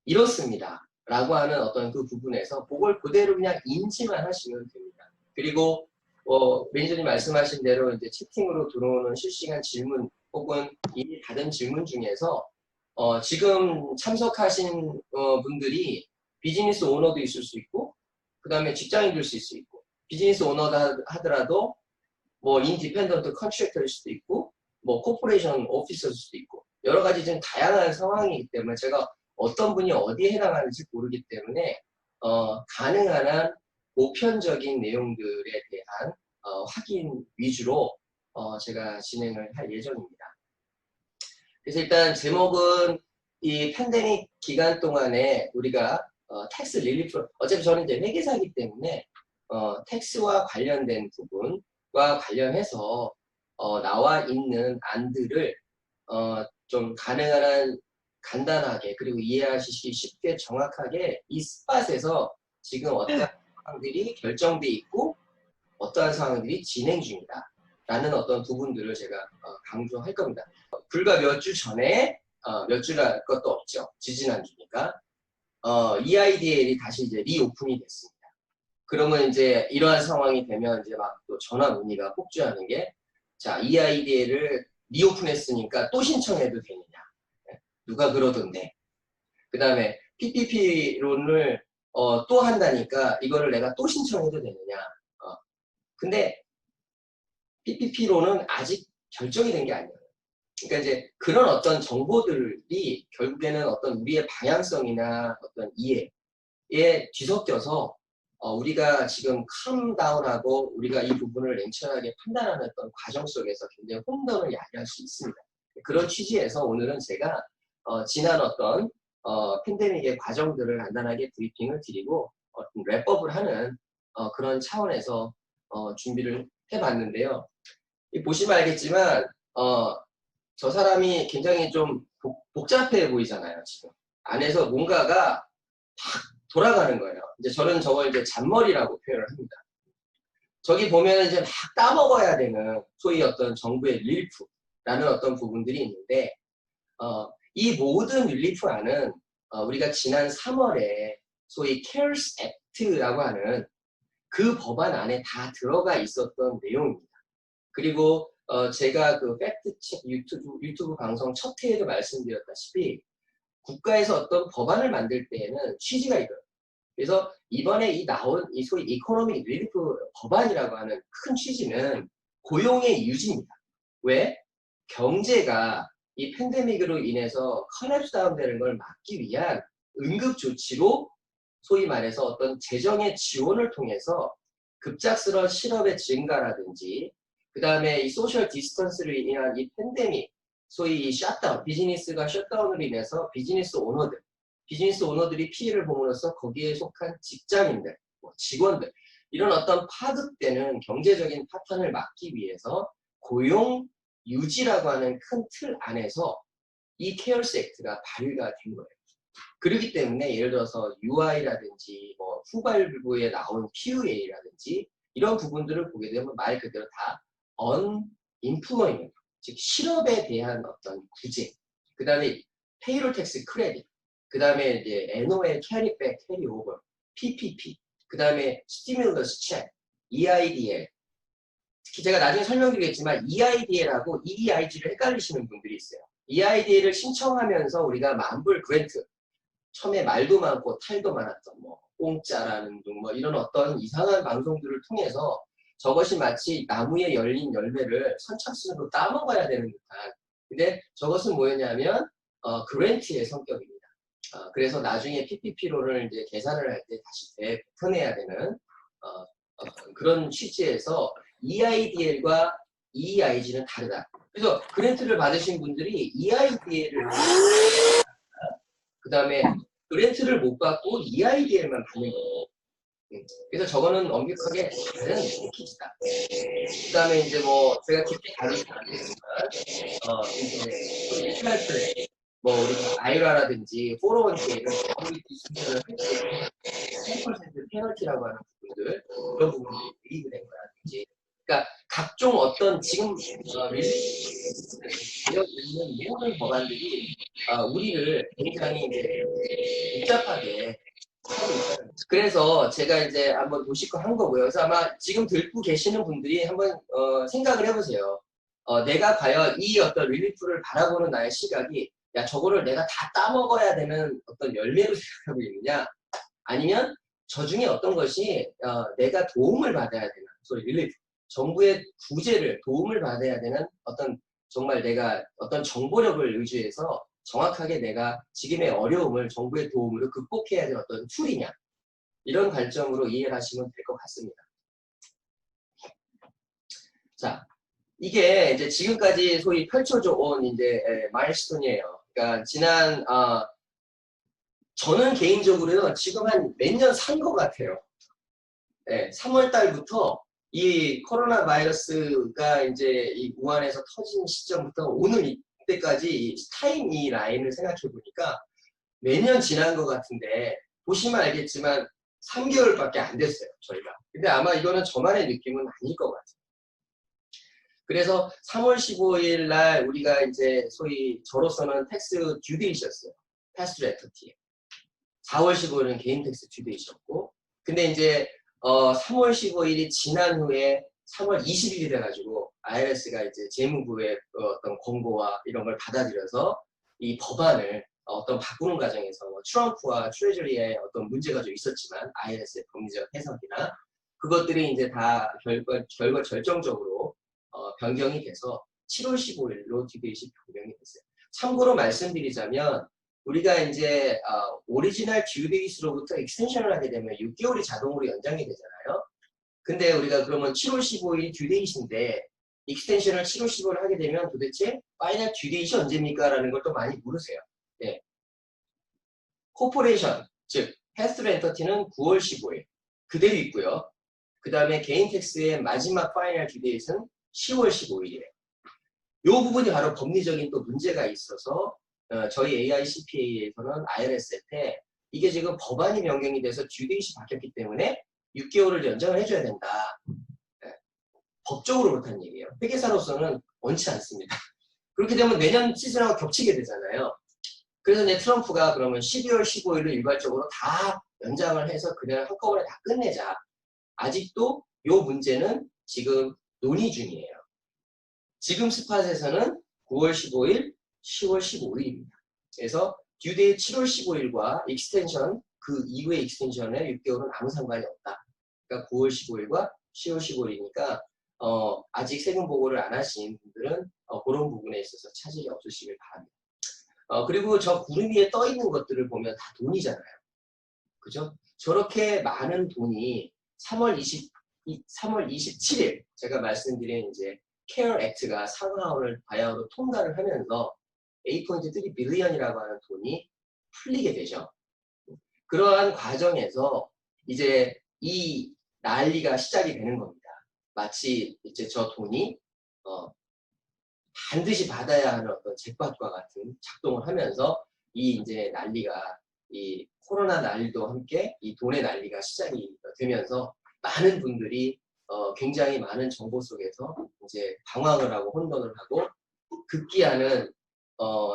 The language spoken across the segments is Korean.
이렇습니다. 라고 하는 어떤 그 부분에서 그걸 그대로 그냥 인지만 하시면 됩니다. 그리고 매니저님 말씀하신 대로 이제 채팅으로 들어오는 실시간 질문 혹은 이 다른 질문 중에서 지금 참석하신 분들이 비즈니스 오너도 있을 수 있고 그 다음에 직장인일 수 있고 비즈니스 오너다 하더라도 뭐 인디펜던트 컨트랙터일 수도 있고 뭐 코퍼레이션 오피서일 수도 있고 여러 가지 좀 다양한 상황이기 때문에 제가 어떤 분이 어디에 해당하는지 모르기 때문에 가능한 한 보편적인 내용들에 대한 확인 위주로 제가 진행을 할 예정입니다. 그래서 일단 제목은 이 팬데믹 기간 동안에 우리가 텍스 릴리프, 어차피 저는 이제 회계사이기 때문에 텍스와 관련된 부분과 관련해서 나와 있는 안들을 좀 가능한 한 간단하게 그리고 이해하시기 쉽게 정확하게 이 스팟에서 지금 어떠한 상황들이 결정돼 있고 어떠한 상황들이 진행 중이다 라는 어떤 부분들을 제가 강조할 겁니다. 불과 몇 주 전에 몇 주랄 것도 없죠. 지지난주니까 EIDL이 다시 이제 리오픈이 됐습니다. 그러면 이제 이러한 상황이 되면 이제 막 또 전화 문의가 폭주하는 게 자, EIDL을 리오픈했으니까 또 신청해도 되느냐. 누가 그러던데. 그 다음에 PPP론을 또 한다니까 이거를 내가 또 신청해도 되느냐. 근데 PPP론은 아직 결정이 된 게 아니에요. 그러니까 이제 그런 어떤 정보들이 결국에는 어떤 우리의 방향성이나 어떤 이해에 뒤섞여서 우리가 지금 캄다운하고 우리가 이 부분을 냉철하게 판단하는 어떤 과정 속에서 굉장히 혼돈을 야기할 수 있습니다. 그런 취지에서 오늘은 제가 지난 어떤 팬데믹의 과정들을 간단하게 브리핑을 드리고 랩업을 하는 그런 차원에서 준비를 해봤는데요. 보시면 알겠지만 저 사람이 굉장히 좀 복잡해 보이잖아요. 지금 안에서 뭔가가 팍 돌아가는 거예요. 이제 저는 저걸 이제 잔머리라고 표현을 합니다. 저기 보면 이제 막 따먹어야 되는 소위 어떤 정부의 릴리프라는 어떤 부분들이 있는데 이 모든 릴리프안은 우리가 지난 3월에 소위 CARES Act라고 하는 그 법안 안에 다 들어가 있었던 내용입니다. 그리고 제가 그 팩트체크 유튜브 방송 첫 회에도 말씀드렸다시피 국가에서 어떤 법안을 만들 때에는 취지가 있어요. 그래서 이번에 나온 이 소위 이코노믹 릴리프 법안이라고 하는 큰 취지는 고용의 유지입니다. 왜? 경제가 이 팬데믹으로 인해서 컬랩스 다운되는 걸 막기 위한 응급 조치로 소위 말해서 어떤 재정의 지원을 통해서 급작스러운 실업의 증가라든지 그 다음에 이 소셜 디스턴스로 인한 이 팬데믹 소위 이 셧다운, 비즈니스가 셧다운으로 인해서 비즈니스 오너들이 피해를 보므로써 거기에 속한 직장인들, 직원들 이런 어떤 파급되는 경제적인 파탄을 막기 위해서 고용 유지라고 하는 큰 틀 안에서 이 케어스 액트가 발의가 된 거예요. 그렇기 때문에 예를 들어서 UI라든지 뭐 후발부에 나온 PUA라든지 이런 부분들을 보게 되면 말 그대로 다 unemployment, 즉 실업에 대한 어떤 구제, 그 다음에 페이롤 텍스 크레딧, 그 다음에 이제 NOL 캐리백, 캐리오버, PPP, 그 다음에 스티뮬러스 책, EIDL. 특히 제가 나중에 설명드리겠지만 EIDL하고 EEIG를 헷갈리시는 분들이 있어요. EIDL을 신청하면서 우리가 만불 그랜트, 처음에 말도 많고 탈도 많았던 뭐 공짜라는 등 뭐 이런 어떤 이상한 방송들을 통해서 저것이 마치 나무에 열린 열매를 선착순으로 따먹어야 되는 듯한. 근데 저것은 뭐였냐면 그랜트의 성격입니다. 그래서 나중에 PPP론을 이제 계산을 할 때 다시 되풀어내야 되는 그런 취지에서 EIDL과 EIG는 다르다. 그래서 그랜트를 받으신 분들이 EIDL을 그 다음에 그랜트를 못 받고 EIDL만 받는 거예요. 그래서 저거는 엄격하게 다른 패키지다. 그 다음에 이제 뭐 제가 깊게 다루지 않겠지만 이제 리탈 플랜, 뭐 우리가 아이라라든지 401k를 커뮤니티 순서를 할 때 10% 페널티라고 하는 부분들 그런 부분들이 리그된 거라든지 그러니까 각종 어떤 지금 되어 있는 모든 법안들이 우리를 굉장히 이제 복잡하게 하고 있다는 거죠. 그래서 제가 이제 한번 도식화한 거고요. 그래서 아마 지금 듣고 계시는 분들이 한번 생각을 해보세요. 내가 과연 이 어떤 릴리프를 바라보는 나의 시각이 야 저거를 내가 다 따먹어야 되는 어떤 열매로 생각하고 있느냐, 아니면 저 중에 어떤 것이 내가 도움을 받아야 되는 소위 릴리프, 정부의 구제를 도움을 받아야 되는 어떤 정말 내가 어떤 정보력을 의지해서 정확하게 내가 지금의 어려움을 정부의 도움으로 극복해야 되는 어떤 툴이냐, 이런 관점으로 이해를 하시면 될 것 같습니다. 자, 이게 이제 지금까지 소위 펼쳐져 온 이제 마일스톤이에요. 그러니까 지난 저는 개인적으로요 지금 한 몇 년 산 것 같아요. 네, 3월 달부터 이 코로나 바이러스가 이제 이 우한에서 터진 시점부터 오늘 이때까지 타임 이 라인을 생각해 보니까 몇 년 지난 것 같은데, 보시면 알겠지만 3개월밖에 안 됐어요 저희가. 근데 아마 이거는 저만의 느낌은 아닐 것 같아요. 그래서 3월 15일 날 우리가 이제 소위 저로서는 텍스 듀데이셨어요. 패스트 레터티. 4월 15일은 개인 텍스 듀데이셨고, 근데 이제 3월 15일이 지난 후에 3월 20일이 돼가지고 IRS가 이제 재무부의 어떤 권고와 이런 걸 받아들여서 이 법안을 어떤 바꾸는 과정에서 트럼프와 트레저리의 어떤 문제가 좀 있었지만 IRS의 법리적 해석이나 그것들이 이제 다 결과 절정적으로 변경이 돼서 7월 15일로 듀데이시 변경이 됐어요. 참고로 말씀드리자면 우리가 이제 오리지널 듀데이스로부터 익스텐션을 하게 되면 6개월이 자동으로 연장이 되잖아요. 근데 우리가 그러면 7월 15일이 듀데이트인데 익스텐션을 7월 15일 하게 되면 도대체 파이널 듀데이트 언제입니까? 라는 걸 또 많이 물으세요. 네. 코퍼레이션, 즉 패스트로 엔터티는 9월 15일 그대로 있고요. 그 다음에 개인 텍스의 마지막 파이널 듀데이트는 10월 15일이에요. 이 부분이 바로 법리적인 또 문제가 있어서 저희 AICPA에서는 IRS한테 이게 지금 법안이 변경이 돼서 듀데이트 바뀌었기 때문에 6개월을 연장을 해줘야 된다. 네. 법적으로 그렇다는 얘기예요. 회계사로서는 원치 않습니다. 그렇게 되면 내년 시즌하고 겹치게 되잖아요. 그래서 이제 트럼프가 그러면 12월 15일로 일괄적으로 다 연장을 해서 그냥 한꺼번에 다 끝내자. 아직도 이 문제는 지금 논의 중이에요. 지금 스팟에서는 9월 15일, 10월 15일입니다. 그래서 듀데이 7월 15일과 익스텐션, 그 이후의 익스텐션에 6개월은 아무 상관이 없다. 그러니까 9월 15일과 10월 15일이니까 아직 세금 보고를 안 하신 분들은 그런 부분에 있어서 차질이 없으시길 바랍니다. 그리고 저 구름 위에 떠 있는 것들을 보면 다 돈이잖아요. 그죠? 저렇게 많은 돈이 3월 27일 제가 말씀드린 이제 케어 액트가 상하원을 바야흐로 통과를 하면서 8.3 빌리언이라고 하는 돈이 풀리게 되죠. 그러한 과정에서 이제 이 난리가 시작이 되는 겁니다. 마치 이제 저 돈이 반드시 받아야 하는 어떤 잭팟과 같은 작동을 하면서 이 이제 난리가 이 코로나 난리도 함께 이 돈의 난리가 시작이 되면서 많은 분들이 굉장히 많은 정보 속에서 이제 방황을 하고 혼돈을 하고 급기야는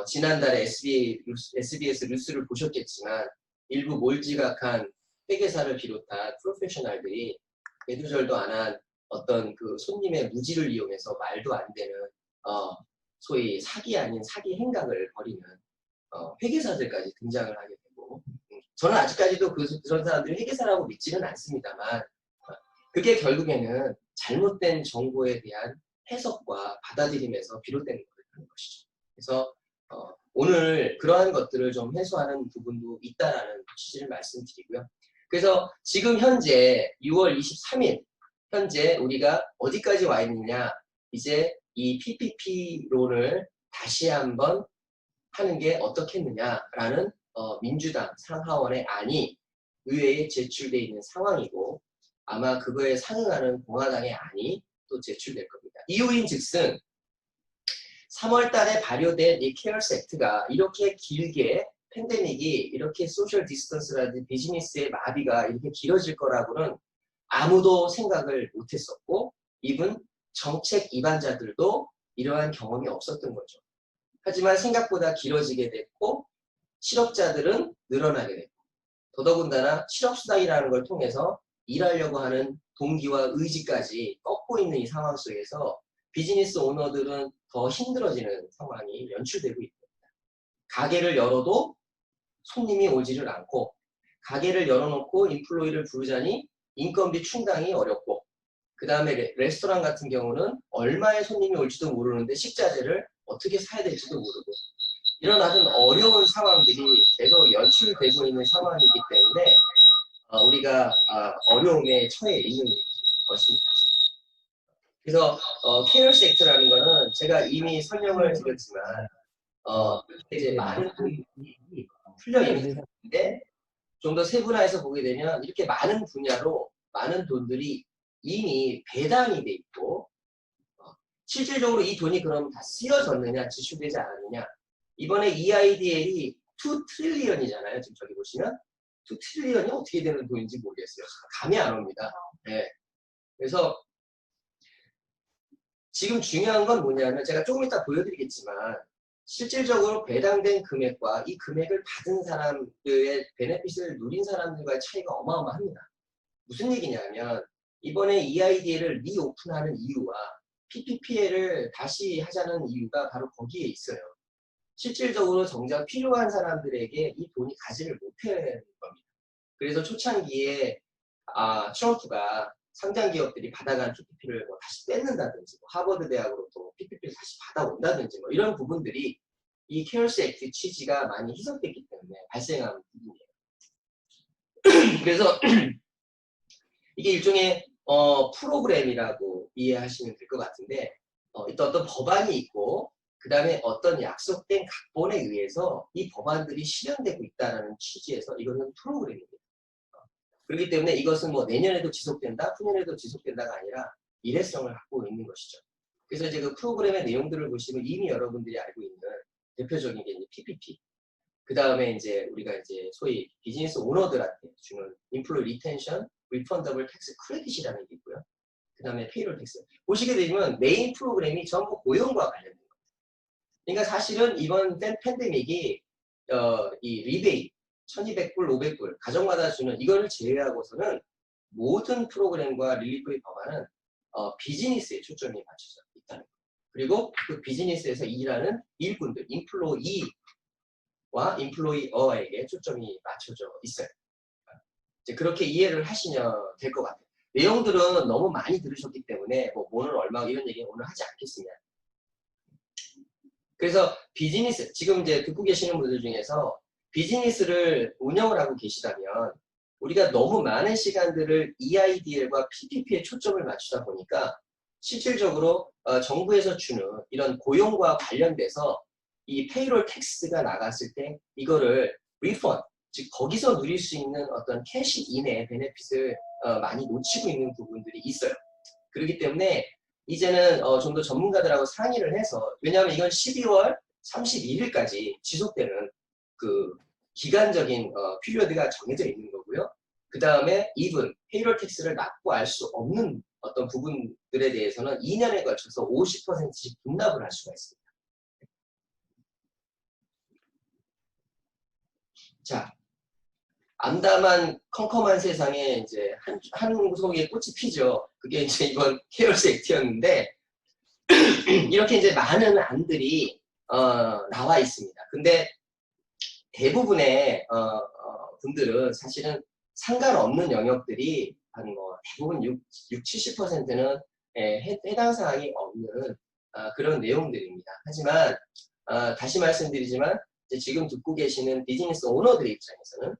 지난달에 SBS 뉴스를 보셨겠지만 일부 몰지각한 회계사를 비롯한 프로페셔널들이 매두절도 안 한 어떤 그 손님의 무지를 이용해서 말도 안 되는 소위 사기 아닌 사기 행각을 벌이는 회계사들까지 등장을 하게 되고, 저는 아직까지도 그런 사람들이 회계사라고 믿지는 않습니다만 그게 결국에는 잘못된 정보에 대한 해석과 받아들임에서 비롯되는 것이죠. 그래서 오늘 그러한 것들을 좀 해소하는 부분도 있다라는 취지를 말씀드리고요. 그래서 지금 현재 6월 23일 현재 우리가 어디까지 와 있느냐, 이제 이 PPP론을 다시 한번 하는 게 어떻겠느냐라는 민주당 상하원의 안이 의회에 제출되어 있는 상황이고, 아마 그거에 상응하는 공화당의 안이 또 제출될 겁니다. 이유인 즉슨 3월 달에 발효된 이 케어스 액트가 이렇게 길게 팬데믹이 이렇게 소셜 디스턴스라든지 비즈니스의 마비가 이렇게 길어질 거라고는 아무도 생각을 못했었고, 이분 정책 입안자들도 이러한 경험이 없었던 거죠. 하지만 생각보다 길어지게 됐고 실업자들은 늘어나게 됐고 더더군다나 실업수당이라는 걸 통해서 일하려고 하는 동기와 의지까지 꺾고 있는 이 상황 속에서 비즈니스 오너들은 더 힘들어지는 상황이 연출되고 있습니다. 가게를 열어도 손님이 오지를 않고, 가게를 열어놓고 인플로이를 부르자니 인건비 충당이 어렵고, 그 다음에 레스토랑 같은 경우는 얼마의 손님이 올지도 모르는데 식자재를 어떻게 사야 될지도 모르고, 이런 아주 어려운 상황들이 계속 연출되고 있는 상황이기 때문에 우리가 어려움에 처해 있는 것입니다. 그래서 케어스 액트라는 거는 제가 이미 설명을 드렸지만 이제 많은 돈이 풀려 있는 건데, 좀 더 세분화해서 보게 되면 이렇게 많은 분야로 많은 돈들이 이미 배당이 돼 있고, 실질적으로 이 돈이 그럼 다 쓰여졌느냐, 지출되지 않았느냐. 이번에 EIDL이 2 트릴리언이잖아요. 지금 저기 보시면 2 트릴리언이 어떻게 되는 돈인지 모르겠어요. 감이 안 옵니다. 네. 그래서 지금 중요한 건 뭐냐면, 제가 조금 이따 보여드리겠지만 실질적으로 배당된 금액과 이 금액을 받은 사람들의 베네핏을 누린 사람들과의 차이가 어마어마합니다. 무슨 얘기냐면, 이번에 EIDL을 리오픈하는 이유와 PPPL을 다시 하자는 이유가 바로 거기에 있어요. 실질적으로 정작 필요한 사람들에게 이 돈이 가지를 못하는 겁니다. 그래서 초창기에 트럼프가 상장 기업들이 받아간 PPP를 뭐 다시 뺏는다든지, 하버드 대학으로 또 PPP를 다시 받아온다든지, 이런 부분들이 이 케어스 액트 취지가 많이 희석됐기 때문에 발생한 부분이에요. 그래서 이게 일종의 프로그램이라고 이해하시면 될 것 같은데, 어떤 법안이 있고, 그 다음에 어떤 약속된 각본에 의해서 이 법안들이 실현되고 있다는 취지에서 이거는 프로그램입니다. 그렇기 때문에 이것은 뭐 내년에도 지속된다, 후년에도 지속된다가 아니라 일회성을 갖고 있는 것이죠. 그래서 이제 그 프로그램의 내용들을 보시면 이미 여러분들이 알고 있는 대표적인 게 이제 PPP. 그 다음에 이제 우리가 이제 소위 비즈니스 오너들한테 주는 인플로이 리텐션, 리펀더블 텍스 크레딧이라는 게 있고요. 그 다음에 페이롤 텍스. 보시게 되면 메인 프로그램이 전부 고용과 관련된 겁니다. 그러니까 사실은 이번 팬데믹이 이 리베이트 1200불, 500불 가정마다 주는 이거를 제외하고서는 모든 프로그램과 릴리프의 법안은 비즈니스에 초점이 맞춰져 있다는 거예요. 그리고 그 비즈니스에서 일하는 일꾼들, 인플로이와 인플로이어에게 초점이 맞춰져 있어요. 이제 그렇게 이해를 하시면 될 것 같아요. 내용들은 너무 많이 들으셨기 때문에 뭐 오늘 얼마 이런 얘기 오늘 하지 않겠습니다. 그래서 비즈니스, 지금 이제 듣고 계시는 분들 중에서 비즈니스를 운영을 하고 계시다면 우리가 너무 많은 시간들을 EIDL과 PPP에 초점을 맞추다 보니까 실질적으로 정부에서 주는 이런 고용과 관련돼서 이 페이롤 텍스가 나갔을 때 이거를 리펀드, 즉 거기서 누릴 수 있는 어떤 캐시인의 베네핏을 많이 놓치고 있는 부분들이 있어요. 그렇기 때문에 이제는 좀 더 전문가들하고 상의를 해서, 왜냐하면 이건 12월 31일까지 지속되는 그 기간적인 피리어드가 정해져 있는 거고요. 그 다음에 이분 페이롤 텍스를 납부할 수 없는 어떤 부분들에 대해서는 2년에 걸쳐서 50%씩 분납을 할 수가 있습니다. 자, 암담한 컴컴한 세상에 이제 한 구석에 꽃이 피죠. 그게 이제 이번 케어스 액트였는데 이렇게 이제 많은 안들이 나와 있습니다. 근데 대부분의 분들은 사실은 상관없는 영역들이 한 뭐 대부분 70%는 해당 사항이 없는 그런 내용들입니다. 하지만 다시 말씀드리지만 지금 듣고 계시는 비즈니스 오너들의 입장에서는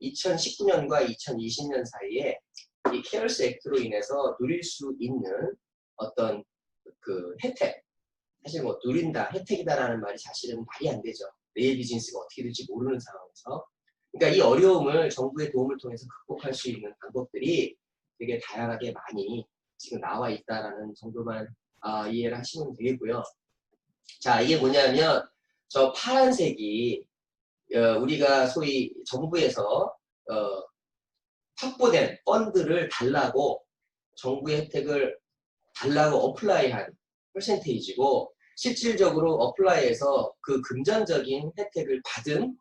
2019년과 2020년 사이에 이 케어스 액트로 인해서 누릴 수 있는 어떤 그 혜택, 사실 뭐 누린다, 혜택이다라는 말이 사실은 말이 안 되죠. 내일 비즈니스가 어떻게 될지 모르는 상황에서. 그러니까 이 어려움을 정부의 도움을 통해서 극복할 수 있는 방법들이 되게 다양하게 많이 지금 나와 있다라는 정도만 이해를 하시면 되겠고요. 자, 이게 뭐냐면 저 파란색이 우리가 소위 정부에서 확보된 펀드를 달라고, 정부의 혜택을 달라고 어플라이한 퍼센테이지고, 실질적으로 어플라이해서 그 금전적인 혜택을 받은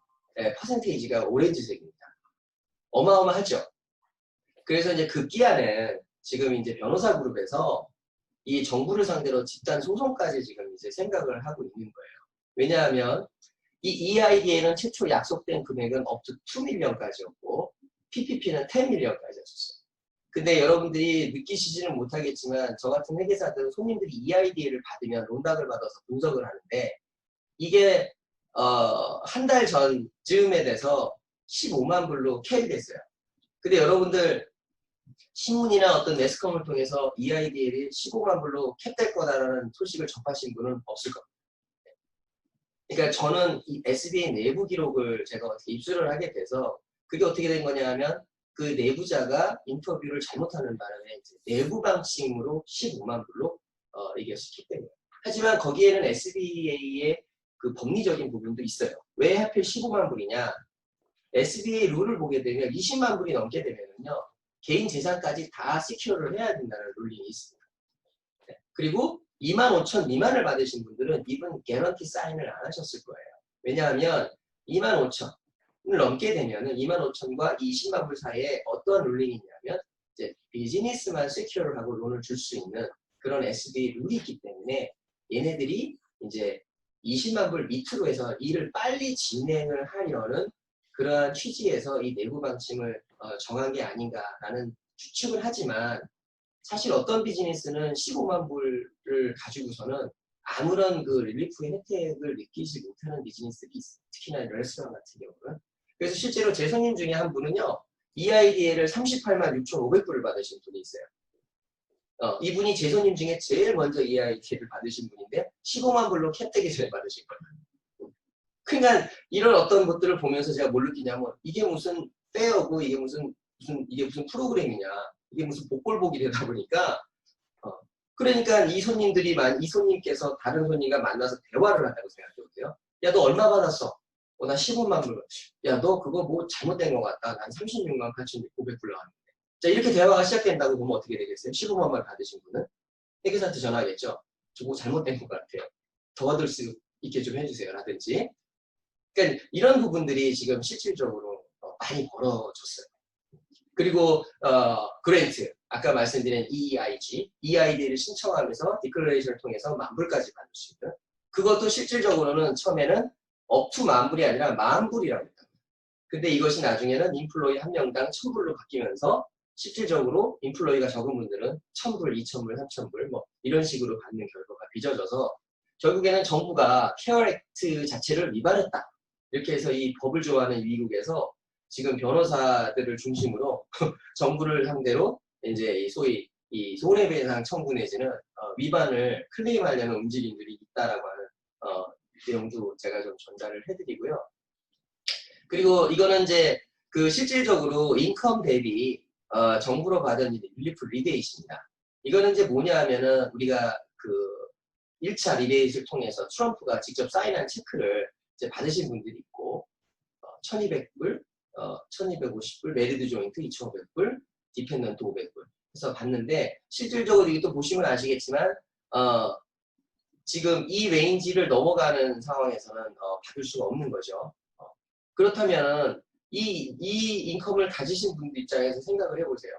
퍼센테이지가 오렌지색입니다. 어마어마하죠. 그래서 이제 급기야는 지금 이제 변호사 그룹에서 이 정부를 상대로 집단 소송까지 지금 이제 생각을 하고 있는 거예요. 왜냐하면 이 EIDA는 최초 약속된 금액은 up to 2밀리언까지였고 PPP는 10밀리언까지였어요. 근데 여러분들이 느끼시지는 못하겠지만 저 같은 회계사들은 손님들이 EIDA를 받으면 론닥을 받아서 분석을 하는데 이게 한 달 전쯤에 돼서 15만 불로 캡이 됐어요. 근데 여러분들 신문이나 어떤 매스컴을 통해서 EIDL이 15만 불로 캡될 거다라는 소식을 접하신 분은 없을 겁니다. 그러니까 저는 이 SBA 내부 기록을 제가 어떻게 입수를 하게 돼서 그게 어떻게 된 거냐 하면 그 내부자가 인터뷰를 잘못하는 바람에 이제 내부 방침으로 15만 불로 이게 캡된 거예요. 하지만 거기에는 SBA의 그 법리적인 부분도 있어요. 왜 하필 15만 불이냐? SBA 룰을 보게 되면 20만 불이 넘게 되면은요. 개인 재산까지 다 시큐어를 해야 된다는 룰링이 있습니다. 네. 그리고 25,000 미만을 받으신 분들은 이분 개런티 사인을 안 하셨을 거예요. 왜냐하면 25,000을 넘게 되면은 25,000과 20만 불 사이에 어떤 룰링이냐면 이제 비즈니스만 시큐어를 하고 론을 줄 수 있는 그런 SBA 룰이 있기 때문에 얘네들이 이제 20만 불 밑으로 해서 일을 빨리 진행을 하려는 그러한 취지에서 이 내부 방침을 정한 게 아닌가라는 추측을 하지만 사실 어떤 비즈니스는 15만 불을 가지고서는 아무런 그 릴리프의 혜택을 느끼지 못하는 비즈니스들이 있어요. 특히나 레스토랑 같은 경우는. 그래서 실제로 제 손님 중에 한 분은요. EIDA를 38만 6,500불을 받으신 분이 있어요. 이분이 제 손님 중에 제일 먼저 EIDA를 받으신 분인데 15만 불로 캡되기 전에 받으신 거예요. 그러니까 이런 어떤 것들을 보면서 제가 뭘 느끼냐면 이게 무슨 페어고 이게 무슨 프로그램이냐 이게 무슨 복골복이 되다 보니까 그러니까 이 손님께서 다른 손님과 만나서 대화를 한다고 생각해보세요. 야, 너 얼마 받았어? 나 15만 불. 야, 너 그거 뭐 잘못된 것 같다. 난 36만 8,900불 나왔는데. 자, 이렇게 대화가 시작된다고 보면 어떻게 되겠어요? 15만 불 받으신 분은? 회계사한테 전화하겠죠. 저거 잘못된 것 같아요. 도와줄 수 있게 좀 해주세요. 라든지. 그러니까 이런 부분들이 지금 실질적으로 많이 벌어졌어요. 그리고 그랜트, 아까 말씀드린 EID를 신청하면서 디클레이션을 통해서 만불까지 받을 수 있는 그것도 실질적으로는 처음에는 업투 만불이 아니라 만불이라고 합니다. 근데 이것이 나중에는 인플로이 한 명당 1,000불로 바뀌면서 실질적으로 인플로이가 적은 분들은 1,000불, 2,000불, 3,000불 뭐 이런 식으로 받는 결과가 빚어져서 결국에는 정부가 케어 액트 자체를 위반했다. 이렇게 해서 이 법을 좋아하는 미국에서 지금 변호사들을 중심으로 정부를 상대로 이제 소위 이 손해배상 청구 내지는 위반을 클레임하려는 움직임들이 있다라고 하는 내용도 제가 좀 전달을 해드리고요. 그리고 이거는 이제 그 실질적으로 인컴 대비 정부로 받은 릴리프 리베이트입니다. 이거는 이제 뭐냐 하면은 우리가 그 1차 리베이트를 통해서 트럼프가 직접 사인한 체크를 이제 받으신 분들이 있고 1,200불, 1,250불, 메리드 조인트 2,500불, 디펜던트 500불 해서 받는데 실질적으로 이게 또 보시면 아시겠지만 지금 이 레인지를 넘어가는 상황에서는 받을 수가 없는 거죠. 그렇다면 이 인컴을 가지신 분들 입장에서 생각을 해보세요.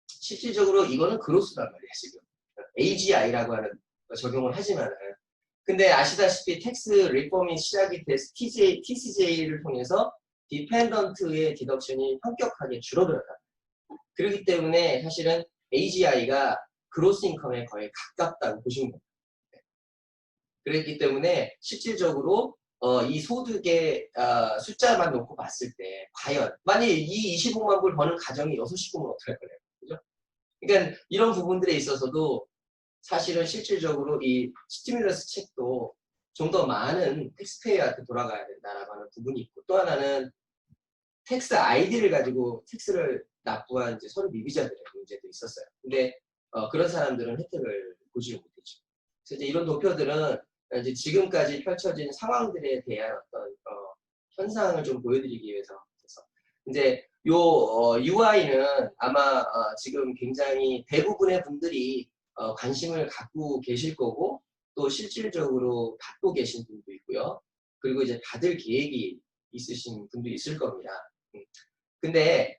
실질적으로 이거는 그로스란 말이에요. 지금 AGI라고 하는 적용을 하지만은 근데 아시다시피 텍스 리폼이 시작이 돼서 TCJ를 통해서 디펜던트의 디덕션이 현격하게 줄어들었다. 그렇기 때문에 사실은 AGI가 그로스 인컴에 거의 가깝다고 보시면 됩니다. 그렇기 때문에 실질적으로 이 소득의 숫자만 놓고 봤을 때 과연 만약에 이 25만 불 버는 가정이 6식구면 어떡할 거예요? 그죠? 그러니까 이런 부분들에 있어서도 사실은 실질적으로 이 스티뮬러스 책도 좀 더 많은 텍스페이어한테 돌아가야 된다라고 하는 부분이 있고 또 하나는 텍스 아이디를 가지고 텍스를 납부한 이제 서류 미비자들의 문제도 있었어요. 근데 그런 사람들은 혜택을 보지 못했죠. 그래서 이제 이런 도표들은 이제 지금까지 펼쳐진 상황들에 대한 어떤 현상을 좀 보여드리기 위해서 이제 요 UI는 아마 지금 굉장히 대부분의 분들이 관심을 갖고 계실 거고 또 실질적으로 받고 계신 분도 있고요. 그리고 이제 받을 계획이 있으신 분도 있을 겁니다. 근데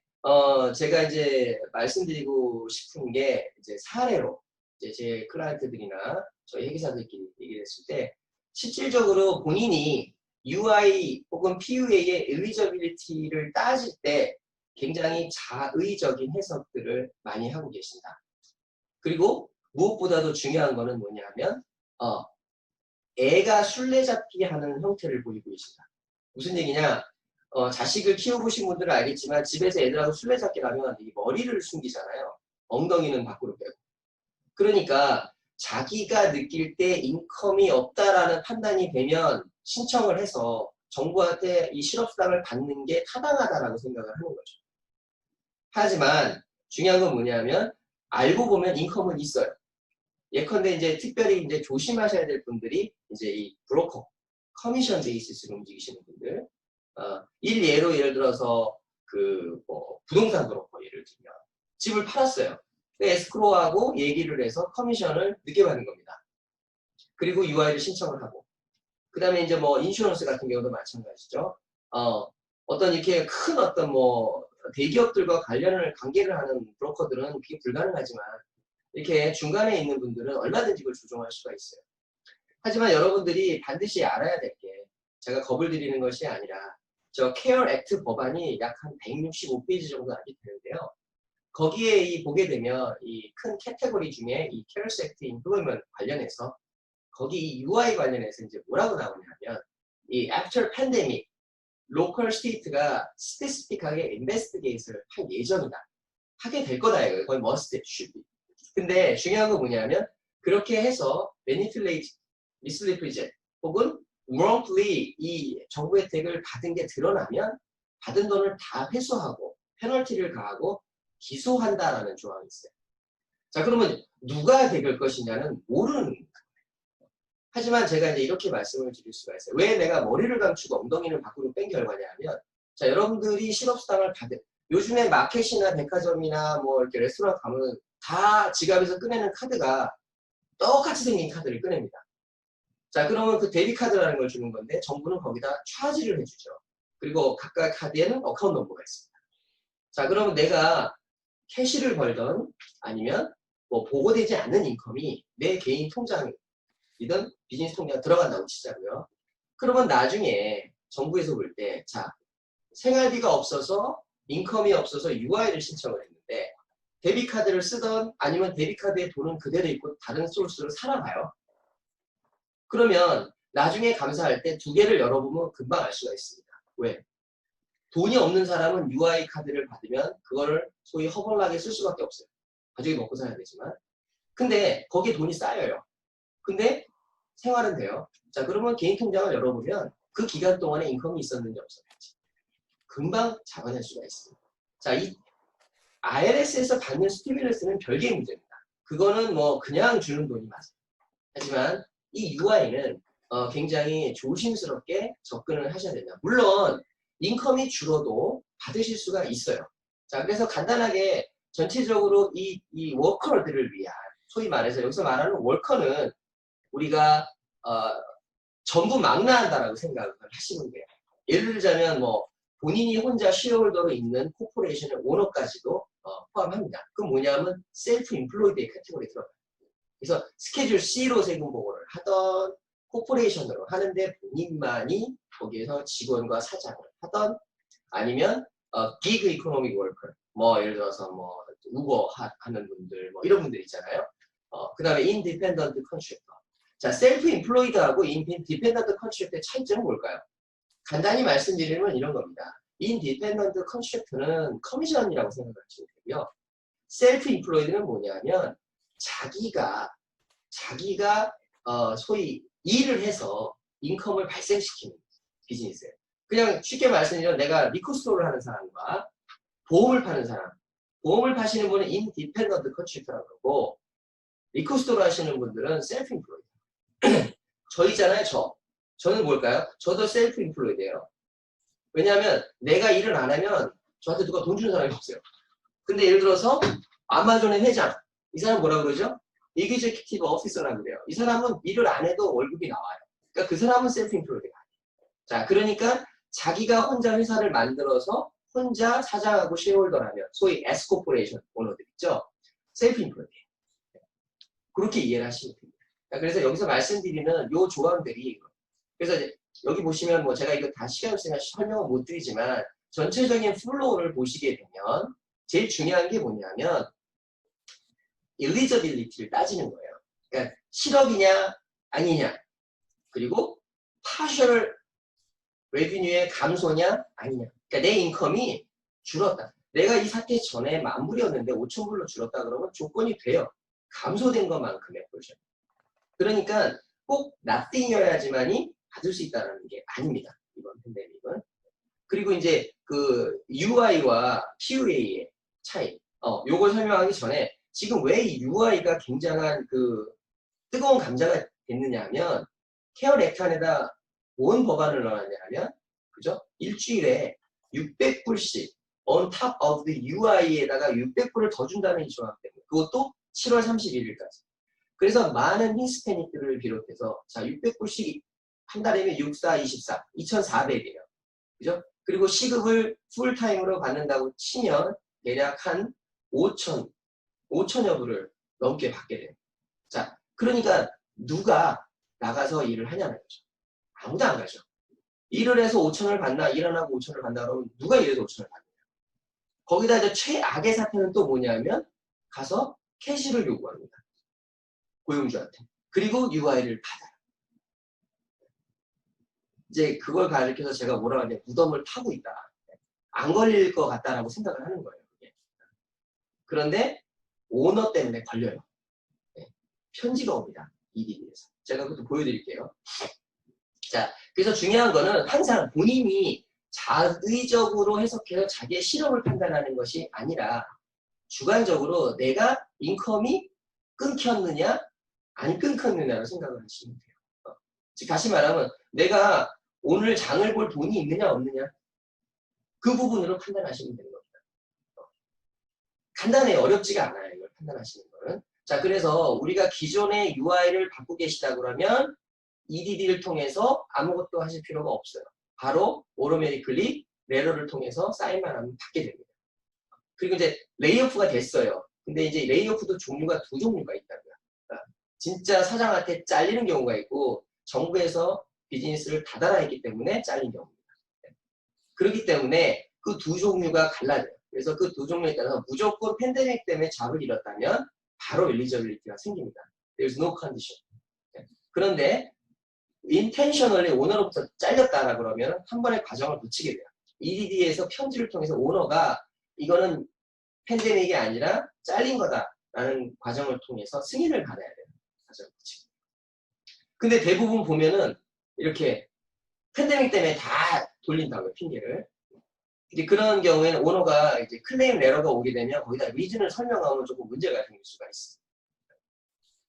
제가 이제 말씀드리고 싶은 게 이제 사례로 이제 제 클라이언트들이나 저희 회계사들끼리 얘기를 했을 때 실질적으로 본인이 UI 혹은 PUA의 엘리저빌리티를 따질 때 굉장히 자의적인 해석들을 많이 하고 계신다. 그리고 무엇보다도 중요한 거는 뭐냐면 애가 술래잡기 하는 형태를 보이고 계신다. 무슨 얘기냐? 자식을 키워보신 분들은 알겠지만 집에서 애들하고 술래잡기를 하면 이 머리를 숨기잖아요. 엉덩이는 밖으로 빼고. 그러니까 자기가 느낄 때 인컴이 없다라는 판단이 되면 신청을 해서 정부한테 이 실업수당을 받는 게 타당하다라고 생각을 하는 거죠. 하지만 중요한 건 뭐냐면 알고 보면 인컴은 있어요. 예컨대 이제 특별히 이제 조심하셔야 될 분들이 이제 이 브로커, 커미션 베이시스로 움직이시는 분들. 일예로 예를 들어서 그 뭐 부동산 브로커 예를 들면 집을 팔았어요. 에스크로하고 얘기를 해서 커미션을 늦게 받는 겁니다. 그리고 UI를 신청을 하고. 그 다음에 이제 뭐 인슈런스 같은 경우도 마찬가지죠. 어떤 이렇게 큰 어떤 뭐 대기업들과 관계를 하는 브로커들은 그게 불가능하지만 이렇게 중간에 있는 분들은 얼마든지 그걸 조정할 수가 있어요. 하지만 여러분들이 반드시 알아야 될 게 제가 겁을 드리는 것이 아니라 저 케어 액트 법안이 약 한 165페이지 정도 나게 되는데요. 거기에 보게 되면 이 큰 캐테고리 중에 이 케어스 액트 인플로이먼트 관련해서 거기 UI 관련해서 이제 뭐라고 나오냐면 이 after pandemic 로컬 스테이트가 스페시픽하게 인베스티게이트를 할 예정이다. 하게 될 거다 이거예요. 거의 must should be. 근데 중요한 건 뭐냐면 그렇게 해서 manipulate, misrepresent 혹은 wrongfully 이 정부 혜택을 받은 게 드러나면 받은 돈을 다 회수하고 페널티를 가하고 기소한다라는 조항이 있어요. 자, 그러면 누가 될 것이냐는 모르는 거예요. 하지만 제가 이제 이렇게 말씀을 드릴 수가 있어요. 왜 내가 머리를 감추고 엉덩이를 밖으로 뺀 결과냐 하면 자, 여러분들이 실업수당을 받은 요즘에 마켓이나 백화점이나 뭐 이렇게 레스토랑 가면 다 지갑에서 꺼내는 카드가 똑같이 생긴 카드를 꺼냅니다. 자, 그러면 그 데비카드라는 걸 주는 건데 정부는 거기다 차지를 해주죠. 그리고 각각 카드에는 어카운트 넘버가 있습니다. 자, 그러면 내가 캐시를 벌던 아니면 뭐 보고되지 않는 인컴이 내 개인 통장이든 비즈니스 통장 들어간다고 치자고요. 그러면 나중에 정부에서 볼 때 자, 생활비가 없어서 인컴이 없어서 UI를 신청을 했는데 데비카드를 쓰던 아니면 데비카드에 돈은 그대로 있고 다른 소스로 살아가요. 그러면 나중에 감사할 때 두 개를 열어보면 금방 알 수가 있습니다. 왜? 돈이 없는 사람은 UI 카드를 받으면 그거를 소위 허벌나게 쓸 수밖에 없어요. 가족이 먹고 살아야 되지만. 근데 거기에 돈이 쌓여요. 근데 생활은 돼요. 자, 그러면 개인 통장을 열어보면 그 기간 동안에 인컴이 있었는지 없었는지 금방 잡아낼 수가 있습니다. 자, 이 IRS에서 받는 스티뮬러스는 별개의 문제입니다. 그거는 뭐 그냥 주는 돈이 맞아요. 하지만 이 UI는 굉장히 조심스럽게 접근을 하셔야 된다. 물론 인컴이 줄어도 받으실 수가 있어요. 자, 그래서 간단하게 전체적으로 이 워커들을 위한 소위 말해서 여기서 말하는 워커는 우리가 전부 망라한다라고 생각을 하시면 돼요. 예를 들자면 뭐 본인이 혼자 쉐어홀더로 있는 코퍼레이션의 오너까지도 포함합니다. 그럼 뭐냐면 셀프 인플로이드의 카테고리에 들어가요. 그래서 스케줄 C로 세금 보고를 하던 코퍼레이션으로 하는데 본인만이 거기에서 직원과 사장을 하던 아니면 기그 이코노믹 월커 뭐 예를 들어서 뭐 우버 하는 분들 뭐 이런 분들 있잖아요. 그 다음에 인디펜던트 컨트랙터. 자, 셀프 인플로이드하고 인디펜던트 컨트랙터의 차이점은 뭘까요? 간단히 말씀드리면 이런 겁니다. 인디펜던트 컨트랙터는 커미션이라고 생각하시면 되고요. 셀프 인플로이드는 뭐냐면 자기가 소위 일을 해서 인컴을 발생시키는 비즈니스예요. 그냥 쉽게 말씀드리면 내가 리코스토어를 하는 사람과 보험을 파는 사람, 보험을 파시는 분은 인디펜던트 컨트랙터라고 그러고 리코스토어를 하시는 분들은 셀프 인플로이드. 저희잖아요, 저는 뭘까요? 저도 셀프 인플로이드예요. 왜냐하면 내가 일을 안 하면 저한테 누가 돈 주는 사람이 없어요. 근데 예를 들어서 아마존의 회장, 이 사람 뭐라 그러죠? 이그제큐티브 오피서라고 그래요. 이 사람은 일을 안 해도 월급이 나와요. 그러니까 그 사람은 셀프 인플로이드가 아니에요. 자, 그러니까 자기가 혼자 회사를 만들어서 혼자 사장하고 쉐어홀더라면 소위 S코퍼레이션 오너들 있죠. 셀프 인플로이드. 그렇게 이해를 하시면 됩니다. 그래서 여기서 말씀드리는 요 조항들이 그래서 여기 보시면 뭐 제가 이거 다 시간 없으면 설명을 못 드리지만 전체적인 플로우를 보시게 되면 제일 중요한 게 뭐냐면 엘리저빌리티를 따지는 거예요. 그러니까 실업이냐 아니냐 그리고 파셜 레비뉴의 감소냐 아니냐. 그러니까 내 인컴이 줄었다. 내가 이 사태 전에 10,000불이었는데 5,000불로 줄었다 그러면 조건이 돼요. 감소된 것만큼의 포션. 그러니까 꼭 nothing이어야지만이 받을 수 있다는 게 아닙니다. 이번 팬데믹은. 그리고 이제 그 UI와 PUA의 차이. 요걸 설명하기 전에 지금 왜 이 UI가 굉장한 그 뜨거운 감자가 됐느냐 하면 케어 액트 안에다 뭔 법안을 넣어놨냐 하면 그죠? 일주일에 600불씩 on top of the UI에다가 600불을 더 준다는 이 조항 때문에 그것도 7월 31일까지. 그래서 많은 히스패닉들을 비롯해서 자 600불씩 한 달이면 6, 4, 24, 2,400이에요. 그죠? 그리고 시급을 풀타임으로 받는다고 치면 대략 한 5천여 불을 넘게 받게 돼요. 자, 그러니까 누가 나가서 일을 하냐는 거죠. 아무도 안 가죠. 일을 해서 5천을 받나, 일 안 하고 5천을 받나 그러면 누가 일해서 5천을 받느냐. 거기다 이제 최악의 사태는 또 뭐냐면 가서 캐시를 요구합니다. 고용주한테. 그리고 UI를 받아요. 이제 그걸 가리켜서 제가 뭐라고 하냐 무덤을 파고 있다. 안 걸릴 것 같다라고 생각을 하는 거예요. 그런데 오너 때문에 걸려요. 편지가 옵니다. EDD에서. 제가 그것도 보여드릴게요. 자, 그래서 중요한 거는 항상 본인이 자의적으로 해석해서 자기의 실업을 판단하는 것이 아니라 주관적으로 내가 인컴이 끊겼느냐 안 끊겼느냐로 생각을 하시면 돼요. 즉 다시 말하면 내가 오늘 장을 볼 돈이 있느냐 없느냐 그 부분으로 판단하시면 되는 겁니다. 간단해요. 어렵지가 않아요. 이걸 판단하시는 거는. 자, 그래서 우리가 기존의 UI를 받고 계시다 그러면 EDD를 통해서 아무것도 하실 필요가 없어요. 바로 오토매티클리 레러를 통해서 사인만 하면 받게 됩니다. 그리고 이제 레이오프가 됐어요. 근데 이제 레이오프도 종류가 두 종류가 있다고요. 그러니까 진짜 사장한테 잘리는 경우가 있고 정부에서 비즈니스를 닫아라 했기 때문에 잘린 경우입니다. 그렇기 때문에 그 두 종류가 갈라져요. 그래서 그 두 종류에 따라서 무조건 팬데믹 때문에 잡을 잃었다면 바로 엘리저빌리티가 생깁니다. There's no condition. 그런데 intentionally 오너로부터 잘렸다라 그러면 한 번의 과정을 거치게 돼요. EDD에서 편지를 통해서 오너가 이거는 팬데믹이 아니라 잘린 거다라는 과정을 통해서 승인을 받아야 돼요. 과정을 거치게. 근데 대부분 보면은 이렇게 팬데믹 때문에 다 돌린다고요, 핑계를. 이제 그런 경우에는 오너가 이제 클레임 레러가 오게 되면 거기다 리즌을 설명하면 조금 문제가 생길 수가 있어요.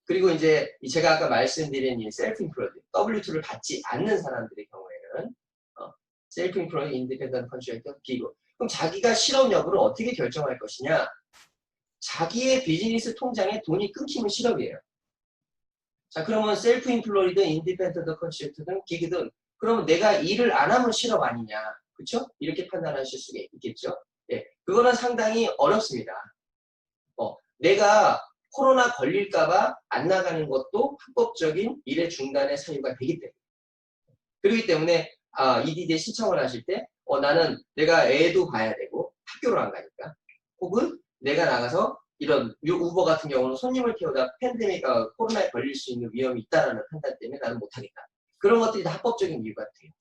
그리고 이제 제가 아까 말씀드린 이 셀프 인플로이드 W2를 받지 않는 사람들의 경우에는 셀프 인플로이드 인디펜던트 컨트랙터 비고 그럼 자기가 실업 여부를 어떻게 결정할 것이냐? 자기의 비즈니스 통장에 돈이 끊기면 실업이에요. 자, 그러면 셀프 인플로이드 인디펜던트 컨트랙터든 기기든 그러면 내가 일을 안 하면 실업 아니냐? 그렇죠? 이렇게 판단하실 수 있겠죠? 예, 그거는 상당히 어렵습니다. 내가 코로나 걸릴까봐 안 나가는 것도 합법적인 일의 중단의 사유가 되기 때문에. 그렇기 때문에 EDD에 신청을 하실 때 나는 내가 애도 봐야 되고 학교를 안 가니까 혹은 내가 나가서 이런 우버 같은 경우는 손님을 태우다 팬데믹 코로나에 걸릴 수 있는 위험이 있다는 판단 때문에 나는 못하겠다. 그런 것들이 다 합법적인 이유가 돼요.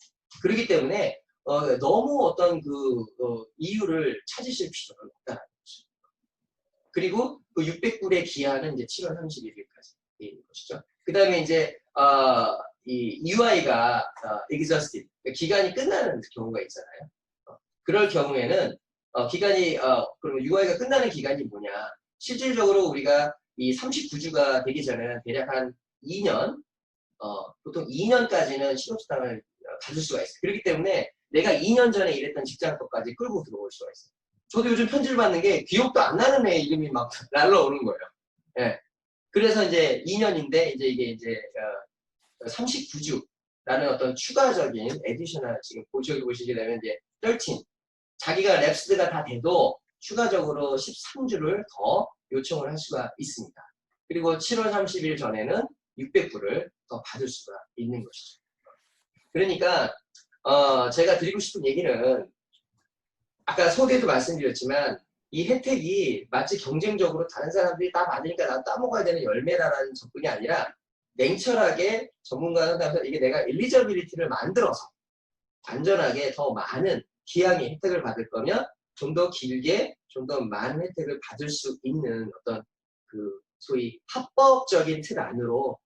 그렇기 때문에 너무 어떤 이유를 찾으실 필요는 없다는 거죠. 그리고 그 600불의 기한은 이제 7월 31일까지 되어 있는 것이죠. 그 다음에 이제 이 UI가 exhausted 기간이 끝나는 경우가 있잖아요. 그럴 경우에는 그러면 UI가 끝나는 기간이 뭐냐? 실질적으로 우리가 이 39주가 되기 전에는 대략 한 2년, 보통 2년까지는 실업수당을 받을 수가 있어요. 그렇기 때문에 내가 2년 전에 일했던 직장법까지 끌고 들어올 수가 있어요. 저도 요즘 편지를 받는 게 기억도 안 나는 애 이름이 막 날라오는 거예요. 예. 그래서 이제 2년인데 이게 이제 39주라는 어떤 추가적인 에디셔널 지금 저기 보시게 되면 이제 13 자기가 랩스드가 다 돼도 추가적으로 13주를 더 요청을 할 수가 있습니다. 그리고 7월 30일 전에는 600불을 더 받을 수가 있는 것이죠. 그러니까 제가 드리고 싶은 얘기는 아까 소개도 말씀드렸지만 이 혜택이 마치 경쟁적으로 다른 사람들이 다 받으니까 나도 따먹어야 되는 열매라는 접근이 아니라 냉철하게 전문가가 한다면서 이게 내가 엘리저빌리티를 만들어서 안전하게 더 많은 기왕의 혜택을 받을 거면 좀 더 길게 좀 더 많은 혜택을 받을 수 있는 어떤 그 소위 합법적인 틀 안으로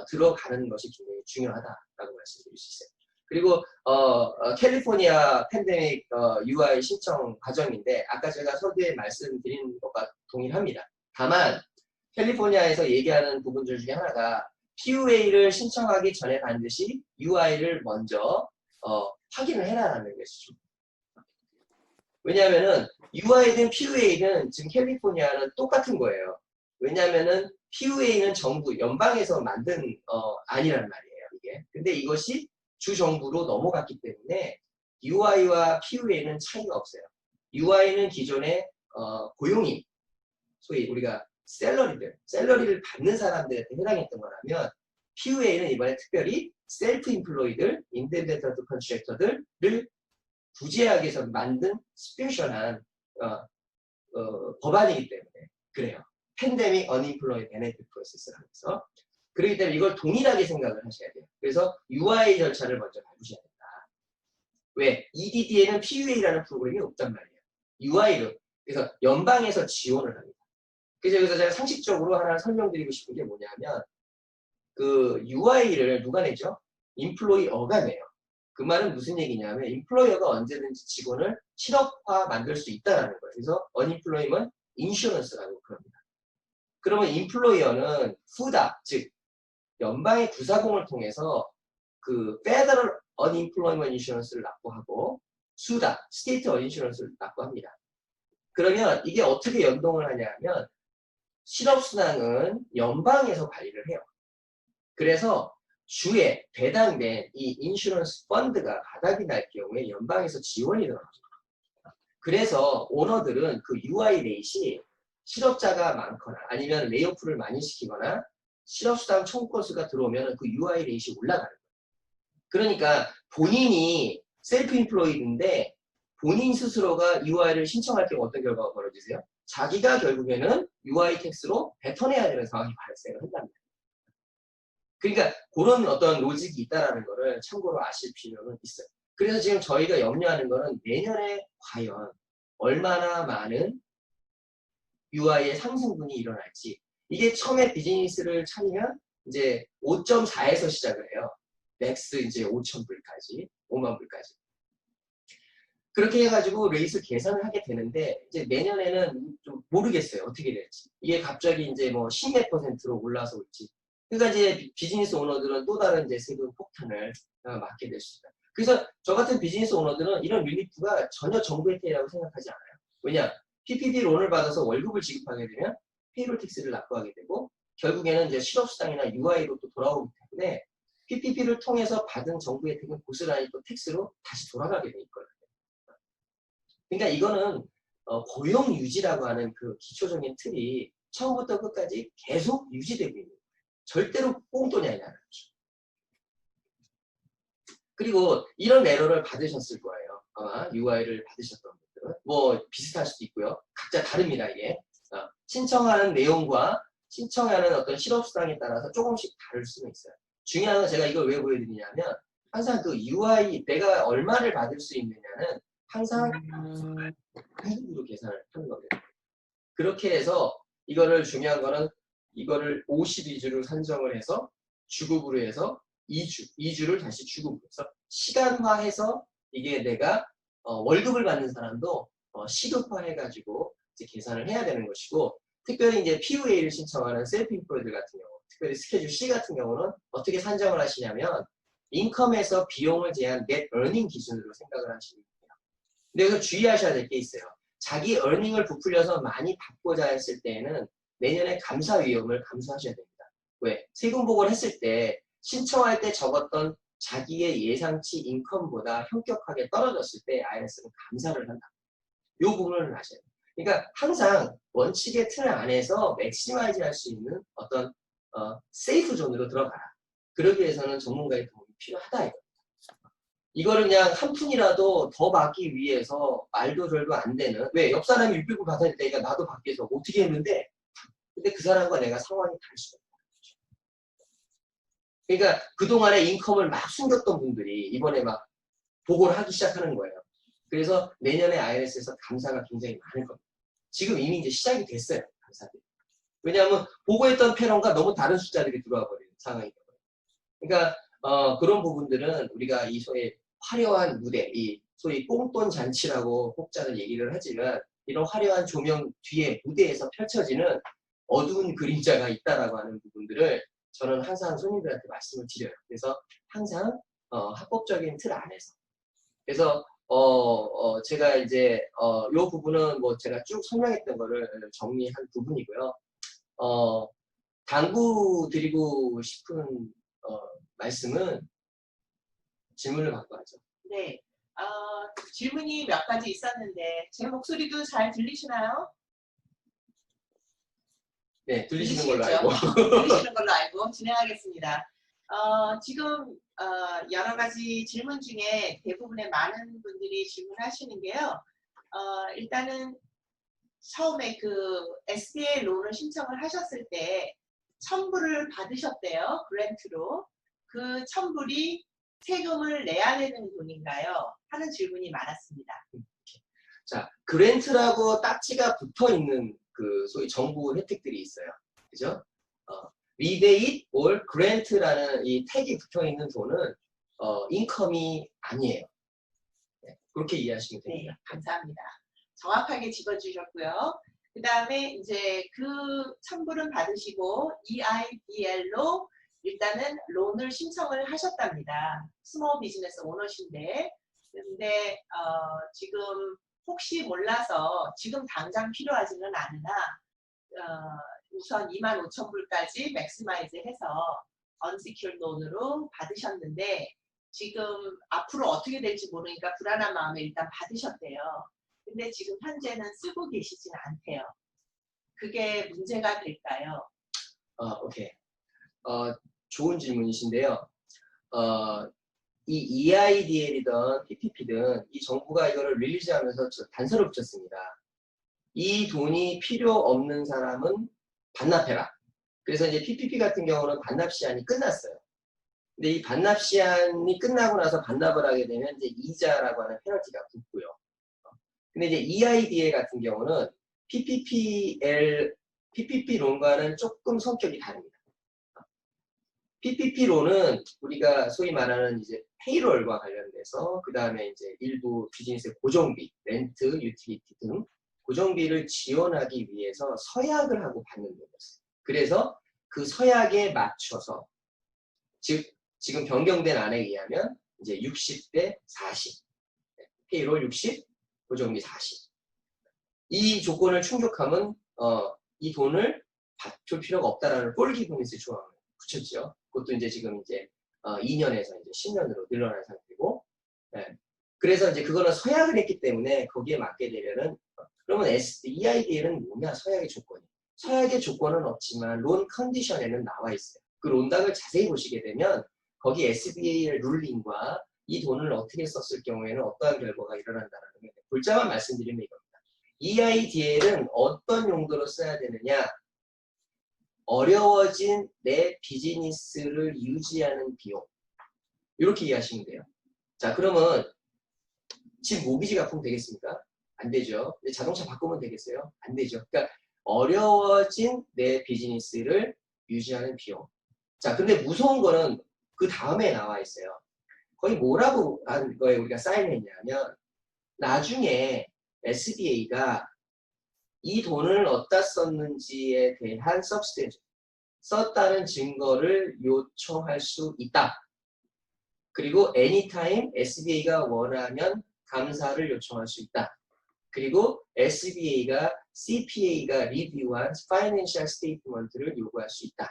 들어가는 것이 굉장히 중요하다라고 말씀드릴 수 있어요. 그리고 캘리포니아 팬데믹 UI 신청 과정인데 아까 제가 서두에 말씀드린 것과 동일합니다. 다만 캘리포니아에서 얘기하는 부분들 중에 하나가 PUA를 신청하기 전에 반드시 UI를 먼저 확인을 해라라는 것이죠. 왜냐하면은 UI든 PUA든 지금 캘리포니아는 똑같은 거예요. 왜냐하면은 PUA는 정부 연방에서 만든 아니란 말이에요. 이게. 근데 이것이 주 정부로 넘어갔기 때문에 UI와 PUA는 차이가 없어요. UI는 기존에 고용인, 소위 우리가 셀러리를 받는 사람들한테 해당했던 거라면 PUA는 이번에 특별히 셀프 인플로이들, 인디펜던트 컨트랙터들을 구제하기 위해서 만든 스페셜한 법안이기 때문에 그래요. 팬데믹 언임플로이 베네핏 프로세스라고 해서 그렇기 때문에 이걸 동일하게 생각을 하셔야 돼요. 그래서 UI 절차를 먼저 밟으셔야 된다. 왜? EDD에는 PUA라는 프로그램이 없단 말이에요. UI로. 그래서 연방에서 지원을 합니다. 그래서 제가 상식적으로 하나 설명드리고 싶은 게 뭐냐면 그 UI를 누가 내죠? 인플로이어가 내요. 그 말은 무슨 얘기냐면 인플로이어가 언제든지 직원을 실업화 만들 수 있다는 거예요. 그래서 언인플로이먼트 인슈런스라고 그럽니다. 그러면 인플로이어는 후다, 즉 연방의 구사공을 통해서 그 Federal Unemployment Insurance를 납부하고 수다, State Insurance를 납부합니다. 그러면 이게 어떻게 연동을 하냐면 실업수당은 연방에서 관리를 해요. 그래서 주에 배당된 이 인슈런스 펀드가 바닥이 날 경우에 연방에서 지원이 들어갑니다. 그래서 오너들은 그 UI 레이시 실업자가 많거나 아니면 레이오프를 많이 시키거나 실업수당 청구 건수가 들어오면 그 UI 레이시 올라가는 거예요. 그러니까 본인이 셀프 인플로이드인데 본인 스스로가 UI를 신청할 경우 어떤 결과가 벌어지세요? 자기가 결국에는 UI 텍스로 뱉어내야 되는 상황이 발생을 한답니다. 그러니까 그런 어떤 로직이 있다는 거를 참고로 아실 필요는 있어요. 그래서 지금 저희가 염려하는 거는 내년에 과연 얼마나 많은 UI의 상승분이 일어날지. 이게 처음에 비즈니스를 차리면 이제 5.4에서 시작을 해요. 맥스 이제 5,000불까지, 5만 불까지. 그렇게 해가지고 레이스 계산을 하게 되는데 이제 내년에는 좀 모르겠어요. 어떻게 될지. 이게 갑자기 이제 뭐 10몇 %로 올라서 올지. 그러니까 이제 비즈니스 오너들은 또 다른 이제 세금 폭탄을 맞게 될 수 있다. 그래서 저 같은 비즈니스 오너들은 이런 릴리프가 전혀 정부 혜택이라고 생각하지 않아요. 왜냐? PPP 론을 받아서 월급을 지급하게 되면 페이롤 텍스를 납부하게 되고 결국에는 이제 실업수당이나 UI로 또 돌아오기 때문에 PPP를 통해서 받은 정부 혜택은 고스란히 또 텍스로 다시 돌아가게 돼 있거든요. 그러니까 이거는 고용 유지라고 하는 그 기초적인 틀이 처음부터 끝까지 계속 유지되고 있는 거예요. 절대로 꽁돈이 아니라는 거죠. 그리고 이런 에러를 받으셨을 거예요. 아마 UI를 받으셨던 분들은. 뭐 비슷할 수도 있고요. 각자 다릅니다. 이게. 신청하는 내용과 신청하는 어떤 실업수당에 따라서 조금씩 다를 수는 있어요. 중요한 건 제가 이걸 왜 보여드리냐면 항상 그 UI 내가 얼마를 받을 수 있느냐는 항상 한국으로 계산을 하는 겁니다. 그렇게 해서 이거를 중요한 거는 이거를 52주를 산정을 해서 주급으로 해서 2주를 다시 주급으로 해서 시간화해서 이게 내가 월급을 받는 사람도 시급화해가지고 이제 계산을 해야 되는 것이고 특별히 이제 PUA를 신청하는 셀프 인플로이드 같은 경우 특별히 스케줄 C 같은 경우는 어떻게 산정을 하시냐면 인컴에서 비용을 제한 넷 어닝 기준으로 생각을 하시면 돼요. 근데 여기서 주의하셔야 될 게 있어요. 자기 어닝을 부풀려서 많이 받고자 했을 때에는 내년에 감사 위험을 감수하셔야 됩니다. 왜? 세금 보고를 했을 때 신청할 때 적었던 자기의 예상치 인컴보다 현격하게 떨어졌을 때 IRS는 감사를 한다. 이 부분을 아셔야 돼요. 그러니까 항상 원칙의 틀 안에서 맥시마이즈 할 수 있는 어떤 세이프 존으로 들어가라. 그러기 위해서는 전문가의 도움이 필요하다. 이거를 그냥 한 푼이라도 더 받기 위해서 말도 절도 안 되는, 왜? 옆 사람이 600불 받아야 되니까 나도 받기 위해서 어떻게 했는데, 근데 그 사람과 내가 상황이 다를 수가 있다. 그러니까 그동안에 인컴을 막 숨겼던 분들이 이번에 막 보고를 하기 시작하는 거예요. 그래서 내년에 IRS에서 감사가 굉장히 많을 겁니다. 지금 이미 이제 시작이 됐어요. 감사들이. 왜냐하면 보고했던 패런과 너무 다른 숫자들이 들어와 버리는 상황이거든요. 그러니까 그런 부분들은 우리가 이 소위 화려한 무대, 이 소위 꽁돈 잔치라고 혹자는 얘기를 하지만 이런 화려한 조명 뒤에 무대에서 펼쳐지는 어두운 그림자가 있다라고 하는 부분들을 저는 항상 손님들한테 말씀을 드려요. 그래서 항상 합법적인 틀 안에서. 그래서 제가 이제 이 부분은 뭐 제가 쭉 설명했던 거를 정리한 부분이고요. 당부드리고 싶은 말씀은 질문을 받고 하죠. 네. 질문이 몇 가지 있었는데 제 목소리도 잘 들리시나요? 네, 들리시는 걸로 알고. 들리시는 걸로 알고 진행하겠습니다. 지금 여러 가지 질문 중에 대부분의 많은 분들이 질문하시는 게요. 일단은 처음에 그 SBA 론을 신청을 하셨을 때 1,000불을 받으셨대요. 그랜트로. 그 1,000불이 세금을 내야 되는 돈인가요? 하는 질문이 많았습니다. 자, 그랜트라고 딱지가 붙어 있는 그 소위 정부 혜택들이 있어요. 그죠? rebate or grant라는 이 택이 붙어 있는 돈은 인컴이 아니에요. 네, 그렇게 이해하시면 됩니다. 네, 감사합니다. 정확하게 짚어주셨고요. 그 다음에 이제 그 1,000불은 받으시고 EIDL로 일단은 론을 신청을 하셨답니다. 스몰 비즈니스 오너신데, 근데 지금 혹시 몰라서 지금 당장 필요하지는 않으나 우선 25,000불까지 맥시마이즈 해서 언시큐어드 론으로 받으셨는데 지금 앞으로 어떻게 될지 모르니까 불안한 마음에 일단 받으셨대요. 근데 지금 현재는 쓰고 계시진 않대요. 그게 문제가 될까요? 오케이. 좋은 질문이신데요. 이 EIDL이든 PPP든 이 정부가 이거를 릴리즈하면서 단서를 붙였습니다. 이 돈이 필요 없는 사람은 반납해라. 그래서 이제 PPP 같은 경우는 반납 시한이 끝났어요. 근데 이 반납 시한이 끝나고 나서 반납을 하게 되면 이제 이자라고 하는 페널티가 붙고요. 근데 이제 EIDL 같은 경우는 PPP론과는 조금 성격이 다릅니다. PPP론은 우리가 소위 말하는 이제 페이롤과 관련돼서 그 다음에 이제 일부 비즈니스의 고정비, 렌트, 유틸리티 등 고정비를 지원하기 위해서 서약을 하고 받는 돈이었어요. 그래서 그 서약에 맞춰서 즉 지금 변경된 안에 의하면 이제 60대 40, 페이롤 60, 고정비 40. 이 조건을 충족하면 이 돈을 받을 필요가 없다라는 꼴기 보니스 조항을 붙였죠. 그것도 이제 지금 이제 2년에서 이제 10년으로 늘어난 상태고, 네. 그래서 이제 그거는 서약을 했기 때문에 거기에 맞게 되면은 그러면 EIDL은 뭐냐 서약의 조건이. 서약의 조건은 없지만 론 컨디션에는 나와 있어요. 그 론닥을 자세히 보시게 되면 거기 SBA의 룰링과 이 돈을 어떻게 썼을 경우에는 어떠한 결과가 일어난다는 게 골자만 말씀드리면 이겁니다. EIDL은 어떤 용도로 써야 되느냐? 어려워진 내 비즈니스를 유지하는 비용. 이렇게 이해하시면 돼요. 자, 그러면 집 모기지 갚으면 되겠습니까? 안 되죠. 자동차 바꾸면 되겠어요? 안 되죠. 그러니까 어려워진 내 비즈니스를 유지하는 비용. 자, 근데 무서운 거는 그 다음에 나와 있어요. 거의 뭐라고 한 거에 우리가 사인했냐면 나중에 SBA가 이 돈을 어디다 썼는지에 대한 서브스텐스, 썼다는 증거를 요청할 수 있다. 그리고 anytime SBA가 원하면 감사를 요청할 수 있다. 그리고 SBA가 CPA가 리뷰한 파이낸셜 스테이트먼트를 요구할 수 있다.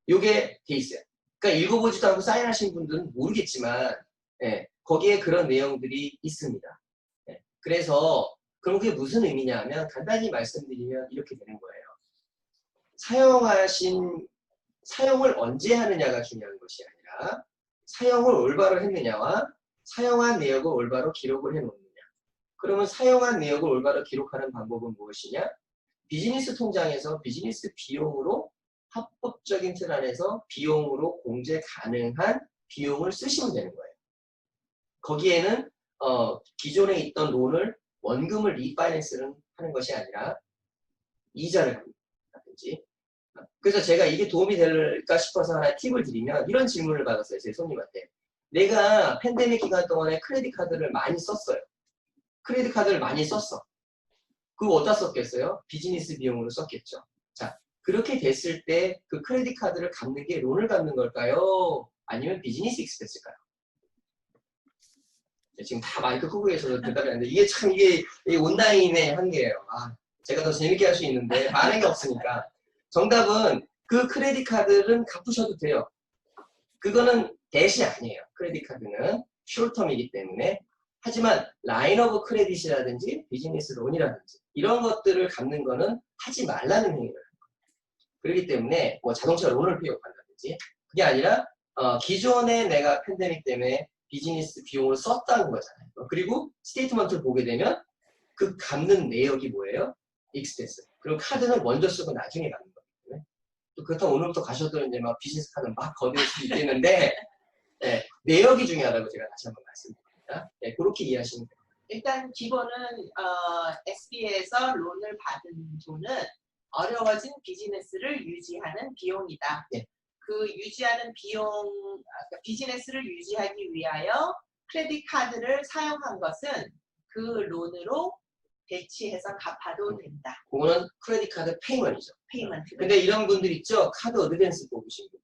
요게 돼 있어요. 그러니까 읽어보지도 않고 사인하신 분들은 모르겠지만 거기에 그런 내용들이 있습니다. 그래서 그럼 그게 무슨 의미냐 하면 간단히 말씀드리면 이렇게 되는 거예요. 사용을 언제 하느냐가 중요한 것이 아니라 사용을 올바로 했느냐와 사용한 내역을 올바로 기록을 해놓느냐. 그러면 사용한 내역을 올바로 기록하는 방법은 무엇이냐? 비즈니스 통장에서 비즈니스 비용으로 합법적인 틀 안에서 비용으로 공제 가능한 비용을 쓰시면 되는 거예요. 거기에는 기존에 있던 론을 원금을 리파이낸스를 하는 것이 아니라 이자를 한다든지. 그래서 제가 이게 도움이 될까 싶어서 하나 팁을 드리면 이런 질문을 받았어요. 제 손님한테. 내가 팬데믹 기간 동안에 크레딧 카드를 많이 썼어요. 크레딧 카드를 많이 썼어. 그거 어디다 썼겠어요? 비즈니스 비용으로 썼겠죠. 자, 그렇게 됐을 때 그 크레딧 카드를 갚는 게 론을 갚는 걸까요? 아니면 비즈니스 익스펜스일까요? 지금 다 마이크 끄고 계셔서 대답이 안 돼. 이게 참 이게 온라인의 한계예요. 제가 더 재밌게 할 수 있는데 반응이 없으니까. 정답은 그 크레딧 카드는 갚으셔도 돼요. 그거는 대시 아니에요. 크레딧 카드는 숏텀이기 때문에. 하지만 라인 오브 크레딧이라든지 비즈니스 론이라든지 이런 것들을 갚는 거는 하지 말라는 행위를 하는 거예요. 그렇기 때문에 뭐 자동차 론을 폐업한다든지 그게 아니라 기존에 내가 팬데믹 때문에 비즈니스 비용을 썼다는 거잖아요. 그리고 스테이트먼트를 보게 되면 그 갚는 내역이 뭐예요? 익스펜스. 그리고 카드는 먼저 쓰고 나중에 갚는 거기 때문에 또 그렇다고 오늘부터 가셔도 이제 막 비즈니스 카드 막 거둘 수도 있겠는데 네, 내역이 중요하다고 제가 다시 한번 말씀드립니다. 네, 그렇게 이해하시면 돼요. 일단 기본은 SB에서 론을 받은 돈은 어려워진 비즈니스를 유지하는 비용이다. 네. 그 유지하는 비용, 그러니까 비즈니스를 유지하기 위하여 크레딧 카드를 사용한 것은 그 론으로 대치해서 갚아도 된다. 그거는 크레딧 카드 페이먼트죠. 페이먼트. 근데 이런 분들 있죠? 카드 어드밴스 뽑으신 분.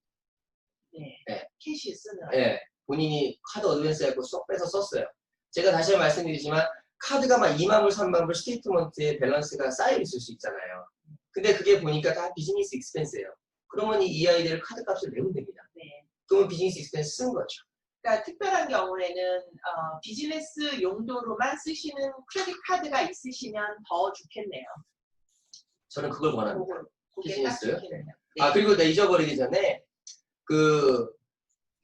네. 네. 캐시 쓰느라. 네. 본인이 카드 어드밴스 해고 쏙 빼서 썼어요. 제가 다시 한번 말씀드리지만 카드가 막 2만 불, 3만 불 스테이트먼트에 밸런스가 쌓여 있을 수 있잖아요. 근데 그게 보니까 다 비즈니스 익스펜스예요. 그러면 이 아이들을 카드 값을 내면 됩니다. 네. 그러면 비즈니스 익스펜스 쓴 거죠. 그러니까 특별한 경우에는 비즈니스 용도로만 쓰시는 크레딧 카드가 있으시면 더 좋겠네요. 저는 그걸 원합니다. 그게 딱 비즈니스. 좋겠네요. 네. 그리고 내 잊어버리기 전에 그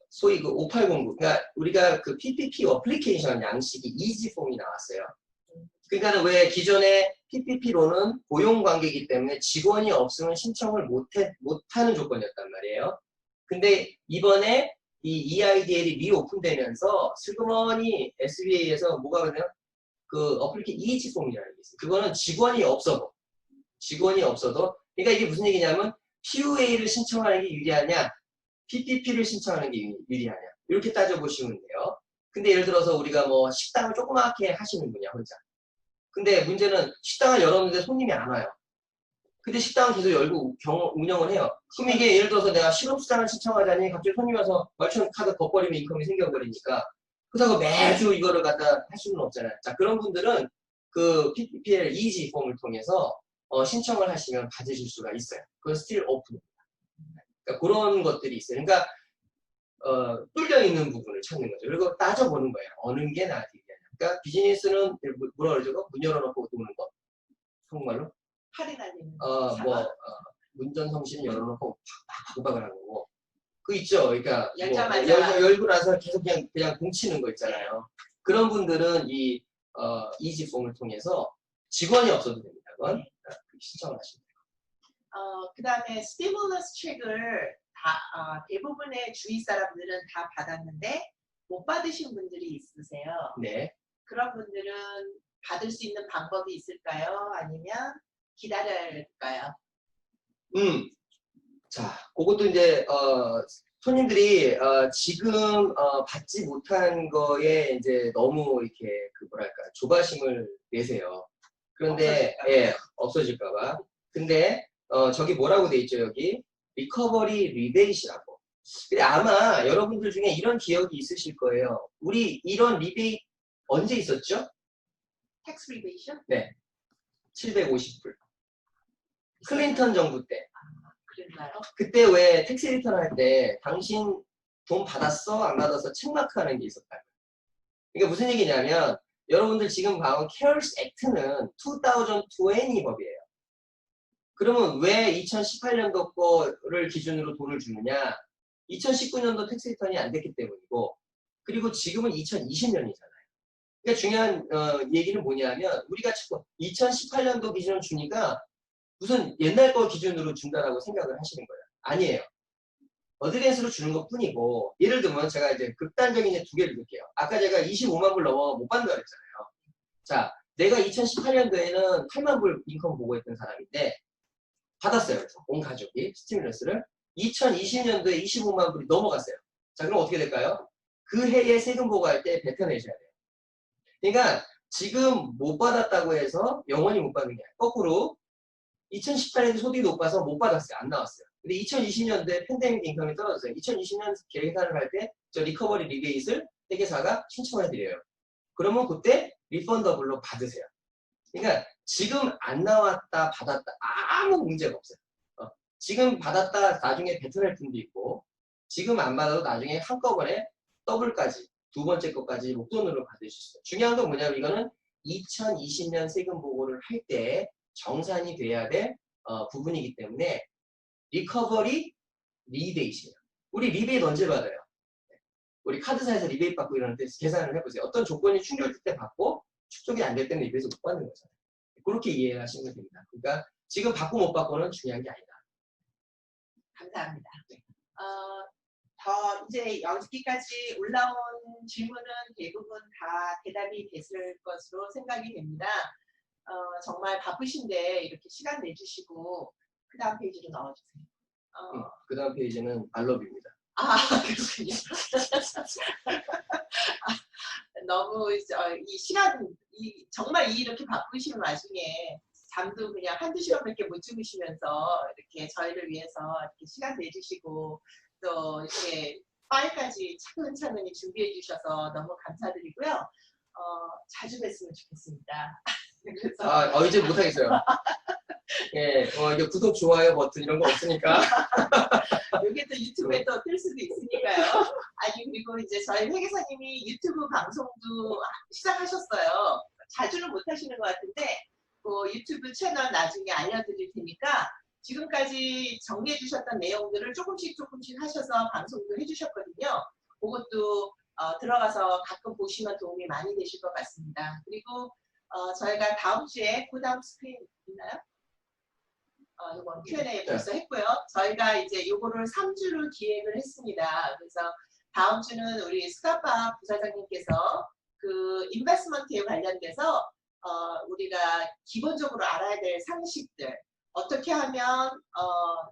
소위 그 5809, 그러니까 우리가 그 PPP 어플리케이션 양식이 이지폼이 나왔어요. 그러니까 왜 기존의 PPP로는 고용관계이기 때문에 직원이 없으면 신청을 못하는 조건이었단 말이에요. 근데 이번에 이 EIDL이 리오픈되면서 슬그머니 SBA에서 뭐가 그러냐? 그 어플리케이션 이지폼이라는 게 있어요. 그거는 직원이 없어도, 그러니까 이게 무슨 얘기냐면 PUA를 신청하는 게 유리하냐? PPP를 신청하는 게 유리하냐 이렇게 따져보시면 돼요. 근데 예를 들어서 우리가 뭐 식당을 조그맣게 하시는 분이야 혼자. 근데 문제는 식당을 열었는데 손님이 안 와요. 근데 식당을 계속 열고 운영을 해요. 그럼 이게 예를 들어서 내가 실업수당을 신청하자니 갑자기 손님이 와서 멀쩡한 카드 걷버리면 인컴이 생겨버리니까 그렇다고 매주 이거를 갖다 할 수는 없잖아요. 자, 그런 분들은 그 PPPL 이지 폼을 통해서 신청을 하시면 받으실 수가 있어요. 그건 스틸 오픈입니다. 그러니까 그런 것들이 있어요. 그러니까 뚫려 있는 부분을 찾는 거죠. 그리고 따져보는 거예요. 어느 게 나한테 유리하냐. 그러니까 비즈니스는 뭐라 그러죠? 문 열어놓고 도는 거. 한국말로? 할인하는 문전 성신 열어놓고 팍팍 하는 거고. 그 있죠. 그러니까 열자마자 열고 나서 계속 그냥 공치는 거 있잖아요. 그런 분들은 이 이지폼을 통해서 직원이 없어도 됩니다. 그건 신청을 하시면 돼요. 그 다음에 스티뮬러스 책을 대부분의 주위 사람들은 다 받았는데 못 받으신 분들이 있으세요. 네. 그런 분들은 받을 수 있는 방법이 있을까요? 아니면 기다려야 할까요? 자, 그것도 이제 손님들이 지금 받지 못한 거에 이제 너무 이렇게 그 뭐랄까 조바심을 내세요. 그런데 없어질까봐. 근데 저기 뭐라고 돼 있죠 여기 리커버리 리베이트라고. 근데 아마 여러분들 중에 이런 기억이 있으실 거예요. 우리 이런 리베이트 언제 있었죠? 텍스 리베이션? 네, 750불. 클린턴 정부 때. 그랬나요? 그때 왜 텍스 리턴 할 때 당신 돈 받았어? 안 받았어? 책마크하는 게 있었다. 그러니까 무슨 얘기냐면 여러분들 지금 봐온 CARES 액트는 2020 법이에요. 그러면 왜 2018년도 거를 기준으로 돈을 주느냐? 2019년도 텍스 리턴이 안 됐기 때문이고, 그리고 지금은 2020년이잖아요. 그러니까 중요한 얘기는 뭐냐면 우리가 자꾸 2018년도 기준을 주니까 무슨 옛날 거 기준으로 준다라고 생각을 하시는 거예요. 아니에요. 어드밴스로 주는 것 뿐이고, 예를 들면 제가 이제 극단적인 두 개를 들게요. 아까 제가 25만 불 넘어 못 받는다고 했잖아요. 자, 내가 2018년도에는 8만 불 인컴 보고했던 사람인데 받았어요. 그래서 온 가족이 스티뮬러스를 2020년도에 25만 불이 넘어갔어요. 자, 그럼 어떻게 될까요? 그 해에 세금 보고할 때 뱉어내셔야 돼요. 그러니까 지금 못 받았다고 해서 영원히 못 받는 게 아니라 거꾸로 2018년에 소득이 높아서 못 받았어요. 안 나왔어요. 근데 2020년도에 팬데믹 인컴이 떨어졌어요. 2020년 계산을 할 때 저 리커버리 리베이트를 회계사가 신청을 해드려요. 그러면 그때 리펀더블로 받으세요. 그러니까 지금 안 나왔다 받았다 아무 문제가 없어요. 지금 받았다 나중에 뱉어낼 분도 있고 지금 안 받아도 나중에 한꺼번에 더블까지 두 번째 것까지 목돈으로 받으실 수 있어요. 중요한 건 뭐냐면 이거는 2020년 세금 보고를 할 때 정산이 돼야 될 부분이기 때문에 리커버리 리베이트예요. 우리 리베이트 언제 받아요? 우리 카드사에서 리베이트 받고 이러는 때 계산을 해보세요. 어떤 조건이 충족될 때 받고 축적이 안 될 때는 리베이트 못 받는 거잖아요. 그렇게 이해하시면 됩니다. 그러니까 지금 받고 못 받고는 중요한 게 아니다. 감사합니다. 더 이제 여기까지 올라온 질문은 대부분 다 대답이 됐을 것으로 생각이 됩니다. 정말 바쁘신데 이렇게 시간 내주시고 그 다음 페이지로 넣어주세요. 그 다음 페이지는 알럽입니다. 그렇군요. 너무 이 시간 정말 이렇게 바쁘신 와중에 잠도 그냥 한두 시간밖에 못 주무시면서 이렇게 저희를 위해서 이렇게 시간 내주시고 또 이렇게 파일까지 차근차근히 준비해 주셔서 너무 감사드리고요. 자주 뵀으면 좋겠습니다. 그래서 이제 못하겠어요. 예, 이제 구독, 좋아요 버튼 이런 거 없으니까. 이게 또 유튜브에 또 뜰 수도 있으니까요. 아니 그리고 이제 저희 회계사님이 유튜브 방송도 시작하셨어요. 자주는 못 하시는 것 같은데 그 유튜브 채널 나중에 알려드릴 테니까 지금까지 정리해 주셨던 내용들을 조금씩 하셔서 방송도 해주셨거든요. 그것도 들어가서 가끔 보시면 도움이 많이 되실 것 같습니다. 그리고 저희가 다음 주에 그 다음 스크린 있나요? 이번 Q&A 벌써 했고요. 저희가 이제 요거를 3주로 기획을 했습니다. 그래서 다음 주는 우리 스카파 부사장님께서 그 인베스트먼트에 관련돼서 우리가 기본적으로 알아야 될 상식들 어떻게 하면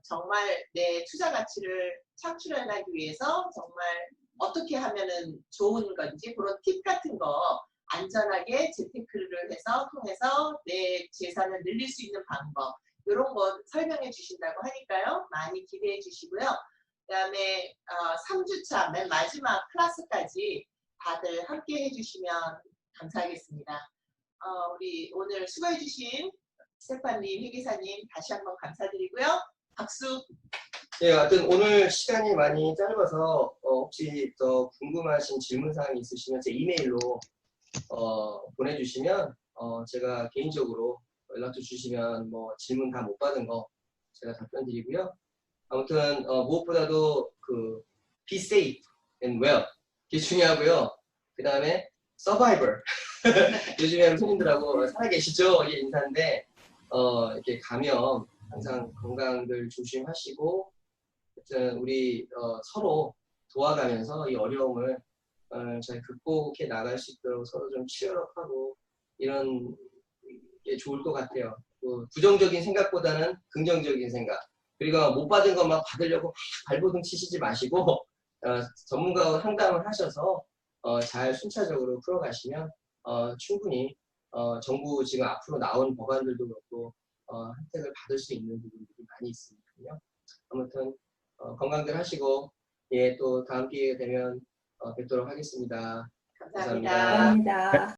정말 내 투자 가치를 창출해내기 위해서 정말 어떻게 하면은 좋은 건지 그런 팁 같은 거 안전하게 재테크를 통해서 내 재산을 늘릴 수 있는 방법 이런 거 설명해 주신다고 하니까요. 많이 기대해 주시고요. 그 다음에 3주차 맨 마지막 클래스까지 다들 함께 해주시면 감사하겠습니다. 우리 오늘 수고해 주신 스테파님, 회계사님 다시 한번 감사드리고요. 박수. 예, 하여튼 오늘 시간이 많이 짧아서 혹시 더 궁금하신 질문사항이 있으시면 제 이메일로 보내주시면 제가 개인적으로 연락처 주시면 뭐 질문 다 못 받은 거 제가 답변 드리고요. 아무튼 무엇보다도 그 be safe and well 이게 중요하고요. 그 다음에 survivor 요즘에 손님들하고 살아계시죠? 이게 인사인데 이렇게 감염 항상 건강들 조심하시고 하여튼 우리 서로 도와가면서 이 어려움을 잘 극복해 나갈 수 있도록 서로 좀 치열업하고 이런 게 좋을 것 같아요. 부정적인 생각보다는 긍정적인 생각. 그리고 못 받은 것만 받으려고 막 발버둥 치시지 마시고 전문가와 상담을 하셔서 잘 순차적으로 풀어가시면 충분히 정부 지금 앞으로 나온 법안들도 그렇고 혜택을 받을 수 있는 부분들이 많이 있으니까요. 아무튼 건강들 하시고 예, 또 다음 기회가 되면 뵙도록 하겠습니다. 감사합니다. 감사합니다. 감사합니다.